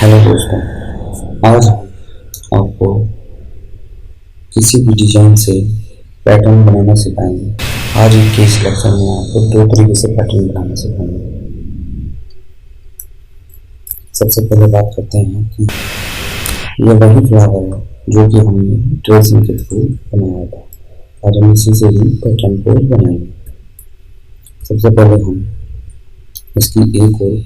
Hello दोस्तों, आज आपको किसी भी डिजाइन से पैटर्न बनाना सिखाएंगे। आज के इस लेक्चर में आपको दो तरीके से पैटर्न बनाना सिखाएंगे। सबसे पहले बात करते हैं कि यह वही फ्लावर है जो कि हमने ट्रेसिंग के थ्रू बनाया था। आज हम इसी से ही पैटर्न को बनाएंगे। सबसे पहले हम इसकी एक और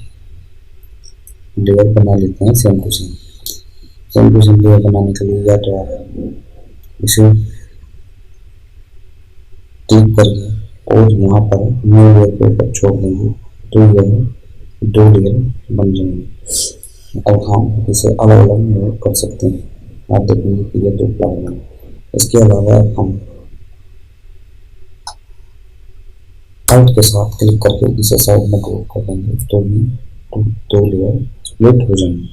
लेयर बना लेते हैं सेम टू सेम लेयर बनाने के लिए या तो इसे क्लिक करके और यहाँ पर न्यू लेयर के ऊपर छोड़ देंगे तो यह दो लेयर बन जाएंगे। अब हम इसे अलग अलग मूव कर सकते हैं। आप देखेंगे कि ये दो फ्लावर हैं। इसके अलावा हम alt के साथ क्लिक करके इसे साइड में ड्रॉप कर देंगे तो भी दो लेयर स्प्लिट हो जाएंगे।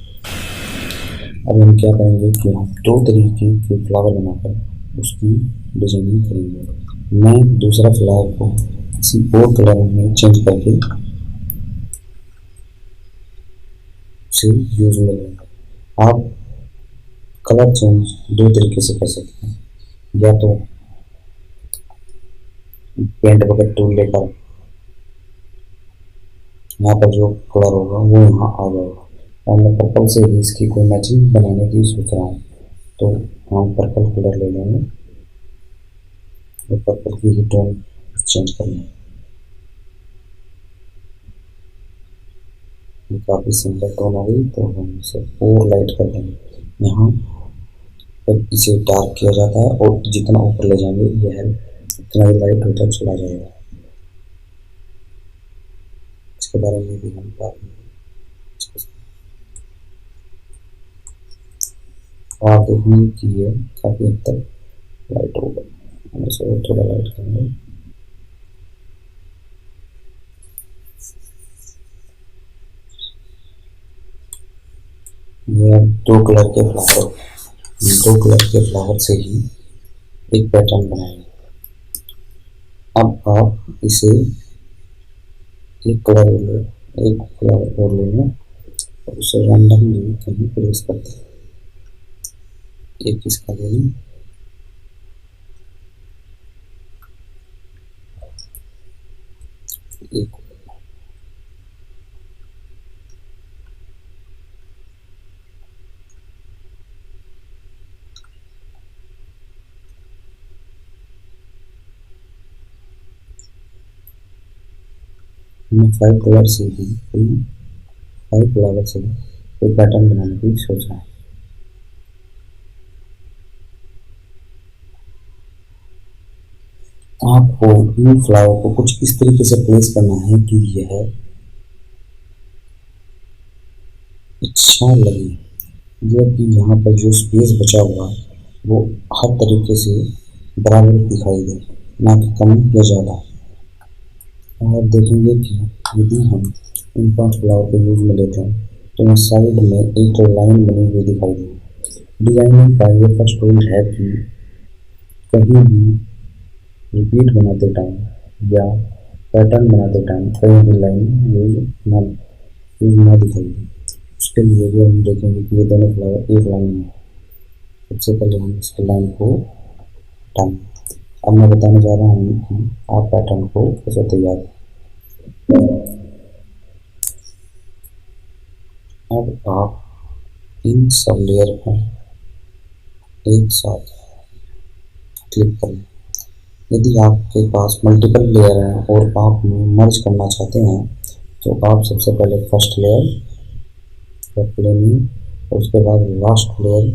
अब हम क्या करेंगे कि हम दो तरीके के फ्लावर बनाकर उसकी डिजाइनिंग करेंगे। मैं दूसरा फ्लावर को किसी और कलर में चेंज करके उसे यूज में लेंगे। आप कलर चेंज दो तरीके से कर सकते हैं, या तो पेंट बकेट टूल लेकर यहाँ पर जो कलर होगा वो यहाँ आ जाएगा। और मैं पर्पल से ही इसकी कोई मैचिंग बनाने की सोच रहा हूँ, तो हम पर्पल कलर ले लेंगे और पर्पल की ही टोन चेंज कर लेंगे। ये काफ़ी सिंपल टोन हो गई, तो हम इसे और लाइट कर देंगे। यहाँ पर इसे डार्क किया जाता है और जितना ऊपर ले जाएंगे यह उतना ही लाइट होता चला जाएगा। इसके बारे में भी हम बात करेंगे। आप देखेंगे कि ये काफ़ी हद तक लाइट होगा। हम इसे और थोड़ा लाइट करेंगे। ये दो कलर के फ्लावर से ही एक पैटर्न बनाएंगे। अब आप इसे एक फ्लावर और ले लें और उसे रैंडमली कहीं प्लेस कर दें। एक इसका ले लें, एक मैं फाइव फ्लावर से कोई पैटर्न बनाने की सोच रहा है। आपको इन फ्लावर को कुछ इस तरीके से प्लेस करना है कि यह अच्छा लगे, जो कि यहाँ पर जो स्पेस बचा हुआ है वो हर तरीके से बराबर दिखाई दे, ना कि कम या ज़्यादा। और देखेंगे कि यदि हम इन 5 फ्लावर को यूज में लेते हैं तो यहाँ साइड में एक तो लाइन बनी हुई दिखाई देगी। डिजाइनिंग का ये फर्स्ट रूल है कि कहीं भी रिपीट बनाते टाइम या पैटर्न बनाते टाइम कहीं भी लाइन यूज ना दिखाई दे। उसके लिए भी हम देखेंगे कि ये दोनों फ्लावर एक लाइन में। सबसे पहले हम इस लाइन को हटाएंगे। अब मैं बताने जा रहा हूँ कि आप पैटर्न को कैसे तैयार करें। अब आप इन सब लेयर को एक साथ क्लिक करें। यदि आपके पास मल्टीपल लेयर हैं और आप मर्ज करना चाहते हैं तो आप सबसे पहले फर्स्ट लेयर पर लेंगे और उसके बाद लास्ट लेयर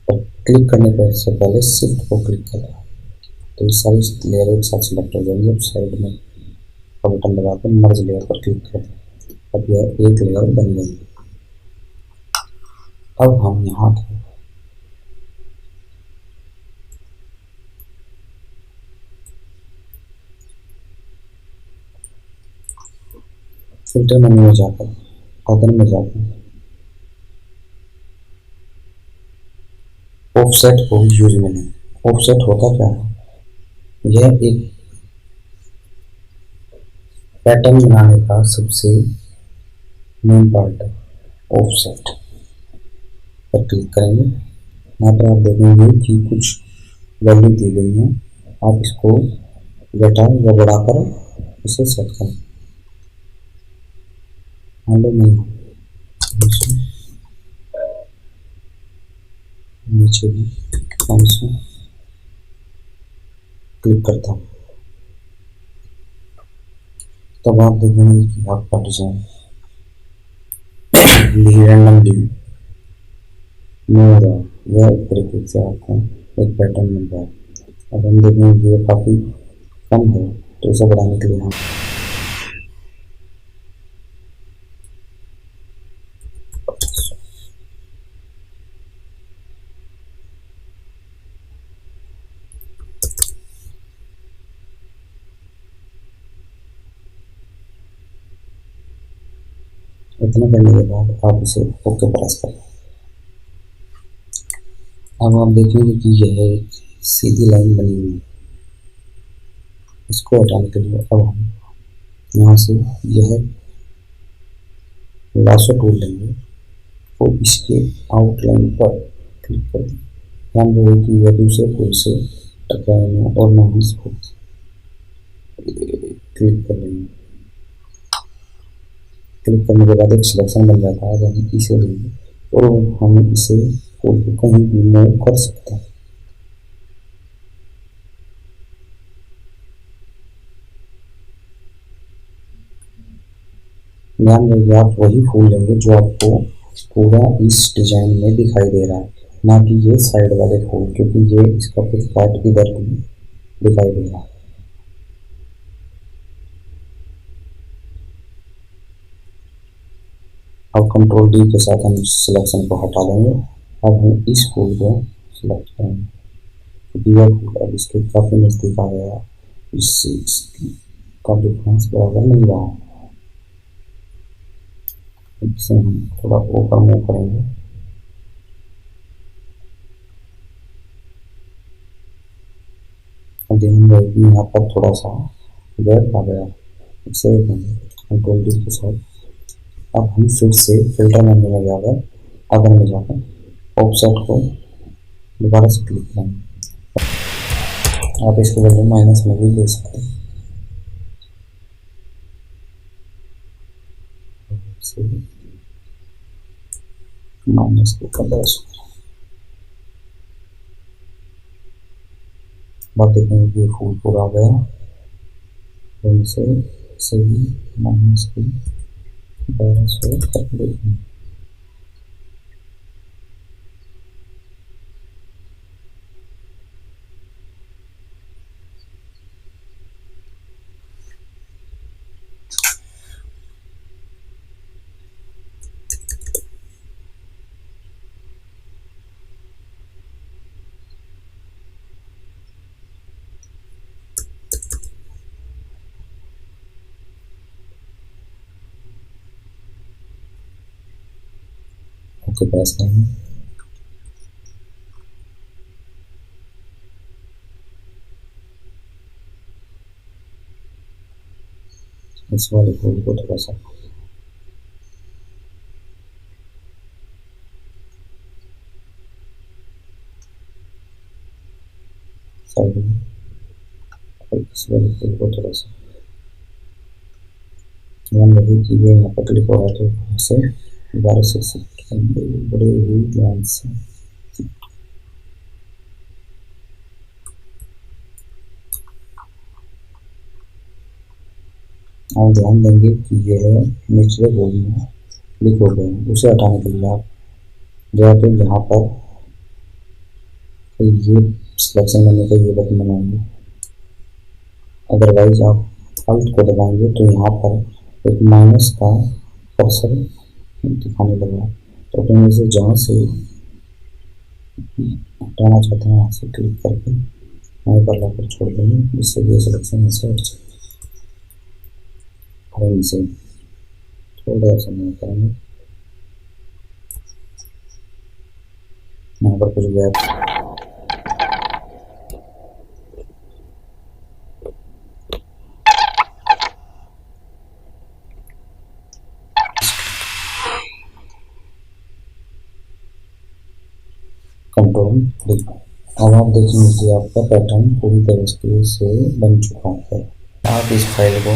पर क्लिक करने से पहले शिफ्ट को क्लिक करें तो ये सारी लेयर एक साथ सिलेक्ट हो जाएंगी। अब साइड में का बटन दबाकर मर्ज लेयर पर क्लिक करें। अब यह एक लेयर बन गई। अब हम यहाँ के फिल्टर मेन्यू में जाकर पैटर्न में जाकर ऑफसेट को यूज में लें। ऑफसेट होता क्या है? यह एक पैटर्न बनाने का सबसे मेन पार्ट है ऑफसेट। पर क्लिक करेंगे। यहाँ पर आप देखेंगे कि कुछ वैल्यू दी गई है, आप इसको घटा या बढ़ाकर इसे सेट करें। मान लो मैं नीचे भी 500 क्लिक करता हूँ, तब आप देखेंगे कि आपका डिजाइन रैंडमली मूव हो रहा है। यह एक तरीके से आपको एक पैटर्न मिल रहा है। अब हम देखेंगे कि ये काफ़ी कम है, तो इसे बढ़ाने के लिए हम इतना करने के बाद आप इसे ओके प्रेस करें। अब आप देखेंगे कि यह एक सीधी लाइन बनी हुई है। इसको हटाने के लिए अब हम यहाँ से यह लासो टूल लेंगे और इसके आउटलाइन पर क्लिक कर दें। ध्यान रहे कि यह दूसरे टूल से टकराए और ना ही इसको क्लिक कर लेंगे। क्लिक करने के बाद एक सिलेक्शन बन जाता है। अब हम इसे लेंगे और हम इसे टूल को कहीं भी मूव कर सकते हैं। ध्यान रखिए आप वही फूल लेंगे जो आपको पूरा इस डिजाइन में दिखाई दे रहा है, ना कि ये साइड वाले फूल, क्योंकि ये इसका कुछ पार्ट इधर भी दिखाई दे रहा है। अब कंट्रोल डी के साथ हम सिलेक्शन को हटा देंगे। अब हम इस फूल को सिलेक्ट करेंगे। दिया फूल अब इसके काफी नजदीक आ गया, इसका डिफरेंस बराबर नहीं रहा। इसे हम थोड़ा ऊपर मूव करेंगे। ध्यान रहे कि यहाँ पर थोड़ा सा गैप आ गया, इसे कंट्रोल डी के साथ अब हम फिर से फिल्टर मेन्यू में जाकर अगर में जाकर ऑफसेट को दोबारा से क्लिक करेंगे। आप इसके वैल्यू माइनस में भी ले सकते हैं। माइनस को 1500 बात देखेंगे कि फूल पूरा आ गया, तो इसे सही माइनस की 1200 कर देंगे। ओके प्रेस करेंगे। इस वाले फूल को थोड़ा सा साइड में और इस वाले फूल को थोड़ा सा ध्यान रहे कि ये यहाँ पर क्लिक हो रहा है, तो इसे दोबारा से शिफ्ट करेंगे बड़े ही ध्यान से। आप ध्यान देंगे कि यह निचले बोर्ड में क्लिक हो गए। उसे हटाने के लिए आप जाके यहाँ पर ये सिलेक्शन करने का ये बटन बनाएंगे। अदरवाइज आप अल्ट को दबाएंगे तो यहाँ पर एक माइनस का कर्सर दिखाने लगा, तो अपने इसे जहाँ से हटाना चाहते हैं वहाँ से क्लिक करके वहीं पर लाकर छोड़ देंगे, जिससे ये सिलेक्शन ऐसे हट जाए। इसे थोड़ा सा नहीं करेंगे, यहाँ पर कुछ गैप कंट्रोल 3। अब आप देखेंगे कि आपका पैटर्न पूरी तरीके से बन चुका है। आप इस फाइल को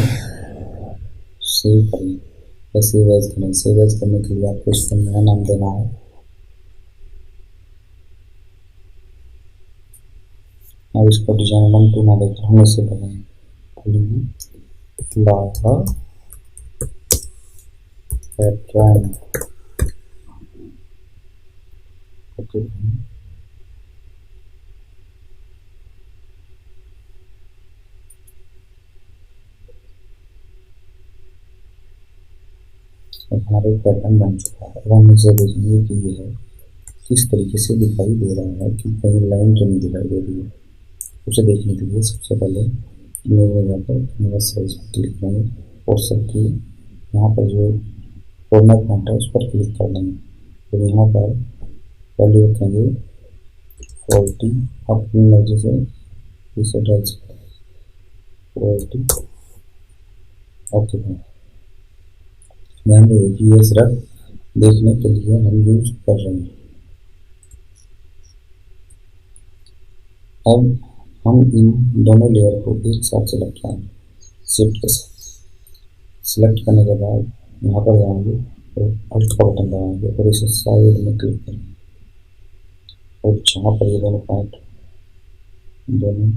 सेव करें या सेव एज करें। सेव एज करने के लिए आपको इसको नया नाम देना है। अब इसको डिजाइन 1 2 ना देकर हम इसे बनाएंगे फ्लावर पैटर्न। ओके, अब हमारा एक पैटर्न बन चुका है। अब हम इसे देखेंगे कि यह किस तरीके से दिखाई दे रहा है, कि कहीं लाइन तो नहीं दिखाई दे रही है। उसे देखने के लिए सबसे पहले इमेज में जाकर कैनवास साइज पर क्लिक करेंगे और सबकी यहाँ पर जो कॉर्नर पॉइंट है उस पर क्लिक कर देंगे। तो यहाँ पर वैल्यू रखेंगे 40। अपनी मर्जी से इसे डाल सकते हैं 40। ओके, ध्यान रखिए कि ये सिर्फ देखने के लिए हम यूज कर रहे हैं। अब हम इन दोनों लेयर को एक साथ सेलेक्ट करेंगे शिफ्ट के साथ। सिलेक्ट करने के बाद यहाँ पर जाएंगे और अल्ट का बटन दबाएंगे और इसे साइड में क्लिक करेंगे और जहाँ पर ये दोनों पॉइंट दोनों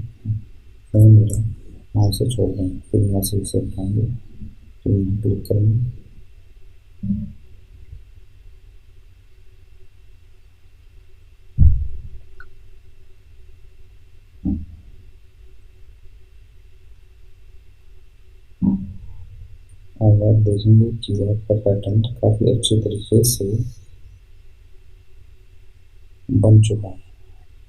वहाँ से छोड़ देंगे। फिर यहाँ से इसे उठाएंगे, फिर यहाँ क्लिक करेंगे। अब आप देखेंगे कि आपका पैटर्न काफ़ी अच्छे तरीके से बन चुका है।